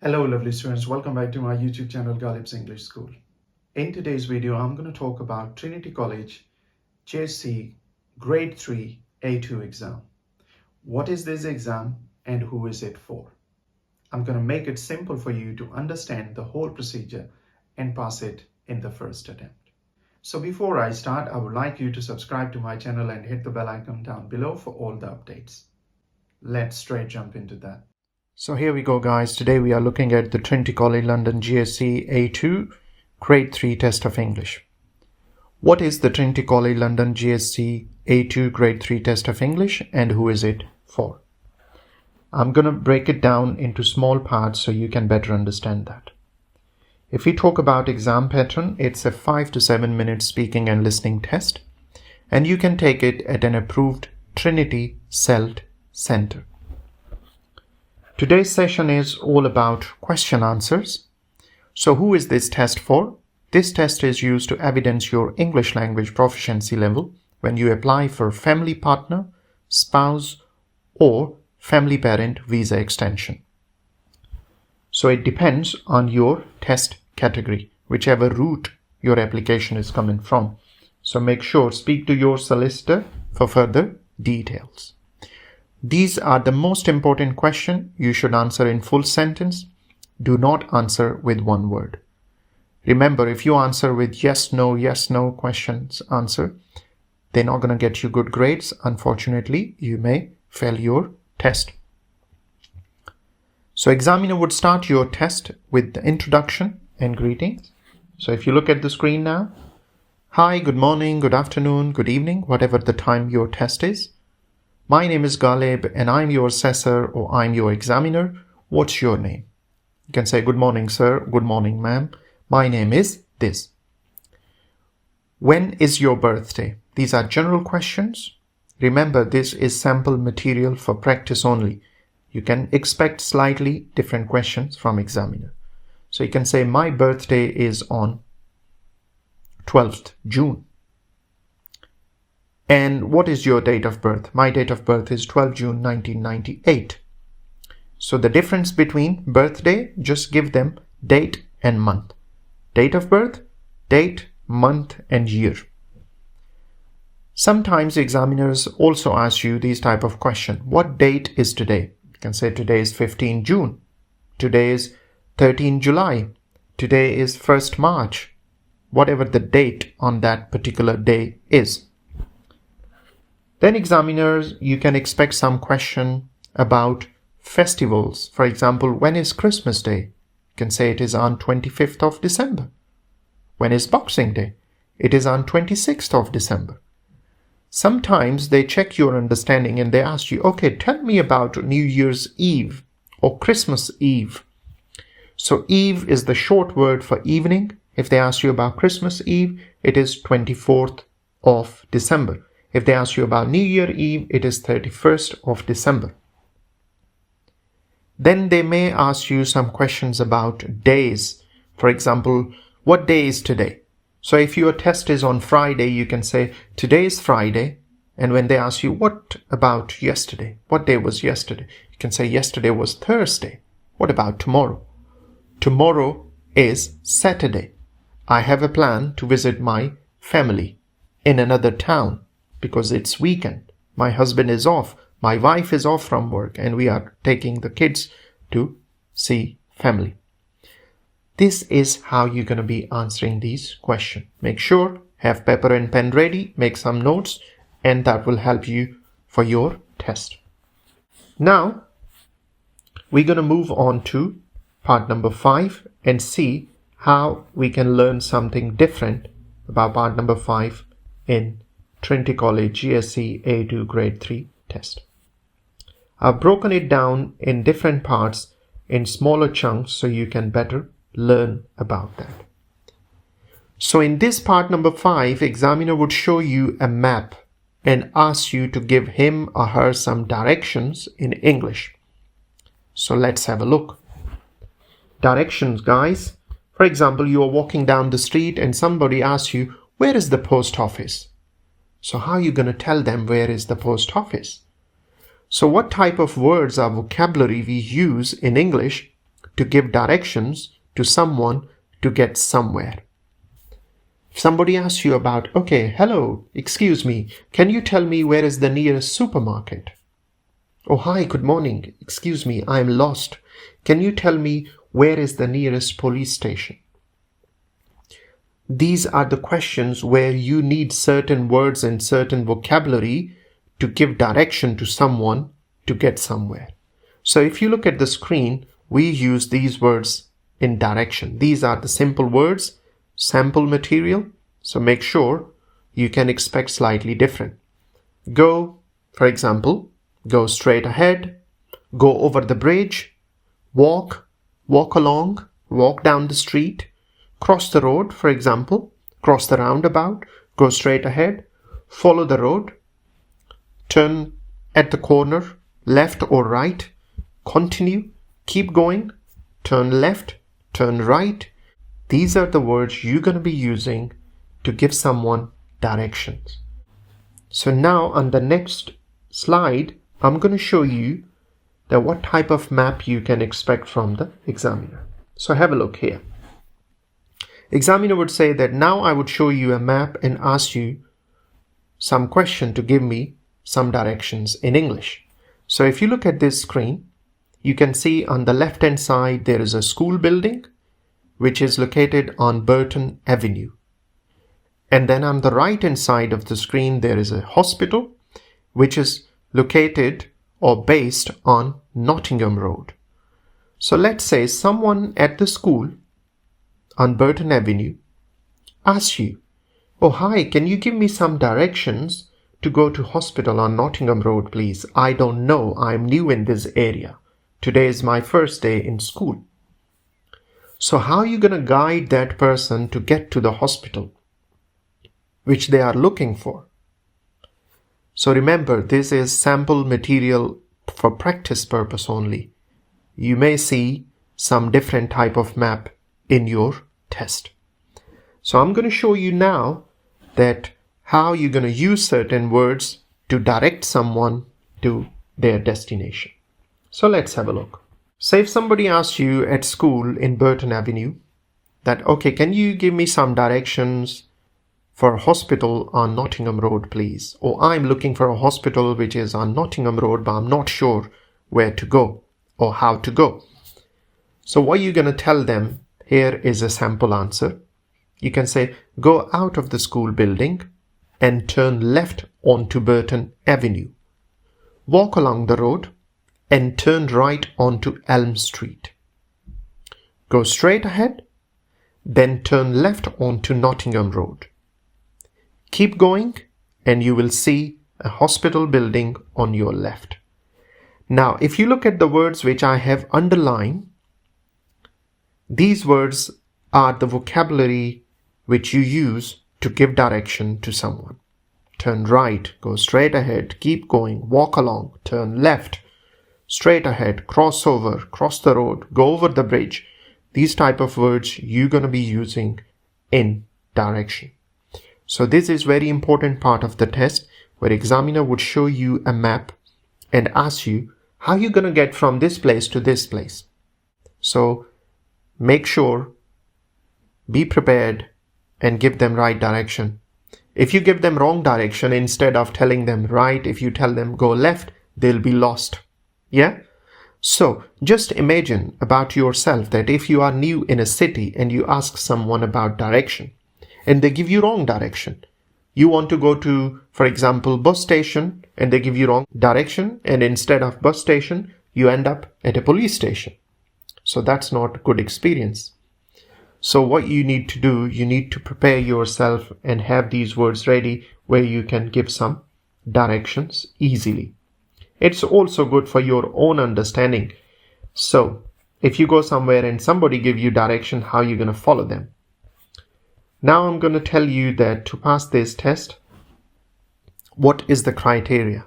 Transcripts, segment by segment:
Hello lovely students, welcome back to my YouTube channel Galip's English School. In today's video, I'm going to talk about Trinity College GESE Grade 3 A2 exam. What is this exam and who is it for? I'm going to make it simple for you to understand the whole procedure and pass it in the first attempt. So before I start, I would like you to subscribe to my channel and hit the bell icon down below for all the updates. Let's straight jump into that. So here we go guys, today we are looking at the Trinity College London GESE A2 Grade 3 Test of English. What is the Trinity College London GESE A2 Grade 3 Test of English and who is it for? I'm going to break it down into small parts so you can better understand that. If we talk about exam pattern, it's a 5 to 7 minute speaking and listening test, and you can take it at an approved Trinity CELT center. Today's session is all about question answers. So who is this test for? This test is used to evidence your English language proficiency level when you apply for family partner, spouse, or family parent visa extension. So it depends on your test category, whichever route your application is coming from. So make sure speak to your solicitor for further details. These are the most important questions you should answer in full sentence. Do not answer with one word. Remember, if you answer with yes, no questions answer, they're not going to get you good grades. Unfortunately, you may fail your test. So examiner would start your test with the introduction and greetings. So if you look at the screen now, hi, good morning, good afternoon, good evening, whatever the time your test is. My name is Galib and I'm your assessor or I'm your examiner. What's your name? You can say good morning sir, good morning ma'am. My name is this. When is your birthday? These are general questions. Remember, this is sample material for practice only. You can expect slightly different questions from examiner. So you can say my birthday is on 12th June. And what is your date of birth? My date of birth is 12 June 1998. So the difference between birthday, just give them date and month. Date of birth, date, month and year. Sometimes examiners also ask you these type of question. What date is today? You can say today is 15 June. Today is 13 July. Today is 1st March. Whatever the date on that particular day is. Then examiners, you can expect some question about festivals. For example, when is Christmas Day? You can say it is on 25th of December. When is Boxing Day? It is on 26th of December. Sometimes they check your understanding and they ask you, okay, tell me about New Year's Eve or Christmas Eve. So Eve is the short word for evening. If they ask you about Christmas Eve, it is 24th of December. If they ask you about New Year Eve, it is 31st of December. Then they may ask you some questions about days. For example, what day is today? So if your test is on Friday, you can say today is Friday. And when they ask you what about yesterday? What day was yesterday? You can say yesterday was Thursday. What about tomorrow? Tomorrow is Saturday. I have a plan to visit my family in another town. Because it's weekend. My husband is off. My wife is off from work and we are taking the kids to see family. This is how you're going to be answering these questions. Make sure, have paper and pen ready, make some notes, and that will help you for your test. Now, we're going to move on to part number 5 and see how we can learn something different about part number 5 in Trinity College GESE A2 Grade 3 test. I've broken it down in different parts in smaller chunks so you can better learn about that. So in this part number 5, examiner would show you a map and ask you to give him or her some directions in English. So let's have a look. Directions, guys. For example, you are walking down the street and somebody asks you, where is the post office? So how are you going to tell them where is the post office? So what type of words or vocabulary we use in English to give directions to someone to get somewhere. If somebody asks you about, okay, hello, excuse me, can you tell me where is the nearest supermarket? Oh, hi, good morning, excuse me, I'm lost. Can you tell me where is the nearest police station? These are the questions where you need certain words and certain vocabulary to give direction to someone to get somewhere. So if you look at the screen, we use these words in direction. These are the simple words, sample material. So make sure you can expect slightly different. Go, for example, go straight ahead, go over the bridge, walk along, walk down the street, cross the road, for example, cross the roundabout, go straight ahead, follow the road, turn at the corner, left or right, continue, keep going, turn left, turn right. These are the words you're going to be using to give someone directions. So now on the next slide, I'm going to show you that what type of map you can expect from the examiner. So have a look here. Examiner would say that now I would show you a map and ask you some question to give me some directions in English. So if you look at this screen, you can see on the left hand side there is a school building which is located on Burton Avenue. And then on the right hand side of the screen there is a hospital which is located or based on Nottingham Road. So let's say someone at the school on Burton Avenue asks you, oh hi, can you give me some directions to go to hospital on Nottingham Road, please? I don't know, I'm new in this area. Today is my first day in school. So how are you going to guide that person to get to the hospital which they are looking for? So remember, this is sample material for practice purpose only. You may see some different type of map in your test. So I'm going to show you now that how you're going to use certain words to direct someone to their destination. So let's have a look. Say if somebody asks you at school in Burton Avenue that, okay, can you give me some directions for a hospital on Nottingham Road, please? Or I'm looking for a hospital which is on Nottingham Road, but I'm not sure where to go or how to go. So what you're going to tell them, here is a sample answer. You can say, go out of the school building and turn left onto Burton Avenue. Walk along the road and turn right onto Elm Street. Go straight ahead, then turn left onto Nottingham Road. Keep going and you will see a hospital building on your left. Now, if you look at the words which I have underlined, these words are the vocabulary which you use to give direction to someone. Turn right, go straight ahead, keep going, walk along, turn left, straight ahead, cross over, cross the road, go over the bridge. These type of words you're going to be using in direction. So this is very important part of the test where examiner would show you a map and ask you how you're going to get from this place to this place. So make sure, be prepared and give them right direction. If you give them wrong direction, instead of telling them right, if you tell them go left, they'll be lost. Yeah? So just imagine about yourself that if you are new in a city and you ask someone about direction and they give you wrong direction, you want to go to, for example, bus station and they give you wrong direction, and instead of bus station, you end up at a police station. So that's not a good experience. So what you need to do, you need to prepare yourself and have these words ready where you can give some directions easily. It's also good for your own understanding. So if you go somewhere and somebody give you direction, how are you going to follow them? Now I'm going to tell you that to pass this test, what is the criteria?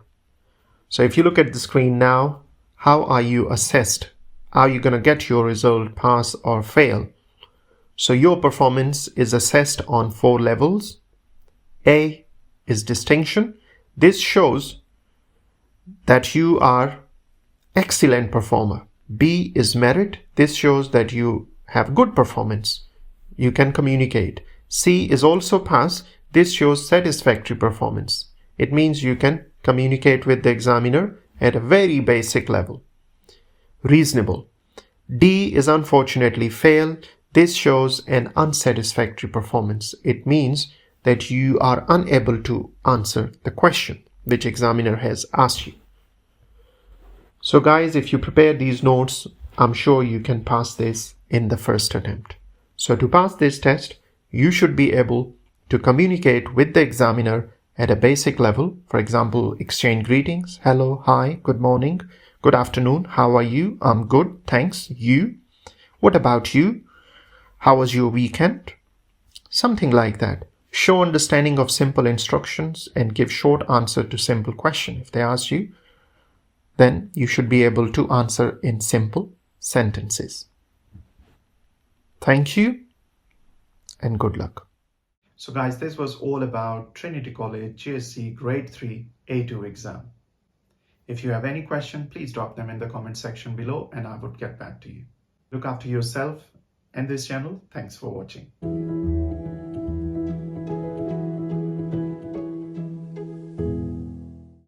So if you look at the screen now, how are you assessed? Are you going to get your result, pass or fail? So your performance is assessed on 4 levels. A is distinction. This shows that you are excellent performer. B is merit. This shows that you have good performance. You can communicate. C is also pass. This shows satisfactory performance. It means you can communicate with the examiner at a very basic level. Reasonable. D is unfortunately fail. This shows an unsatisfactory performance. It means that you are unable to answer the question which examiner has asked you. So guys, if you prepare these notes, I'm sure you can pass this in the first attempt. So to pass this test, you should be able to communicate with the examiner at a basic level. For example, exchange greetings. Hello, hi, good morning, good afternoon. How are you? I'm good, thanks. You? What about you? How was your weekend? Something like that. Show understanding of simple instructions and give short answer to simple question. If they ask you, then you should be able to answer in simple sentences. Thank you and good luck. So guys, this was all about Trinity College GSC Grade 3 A2 exam. If you have any question, please drop them in the comment section below and I would get back to you. Look after yourself and this channel. Thanks for watching.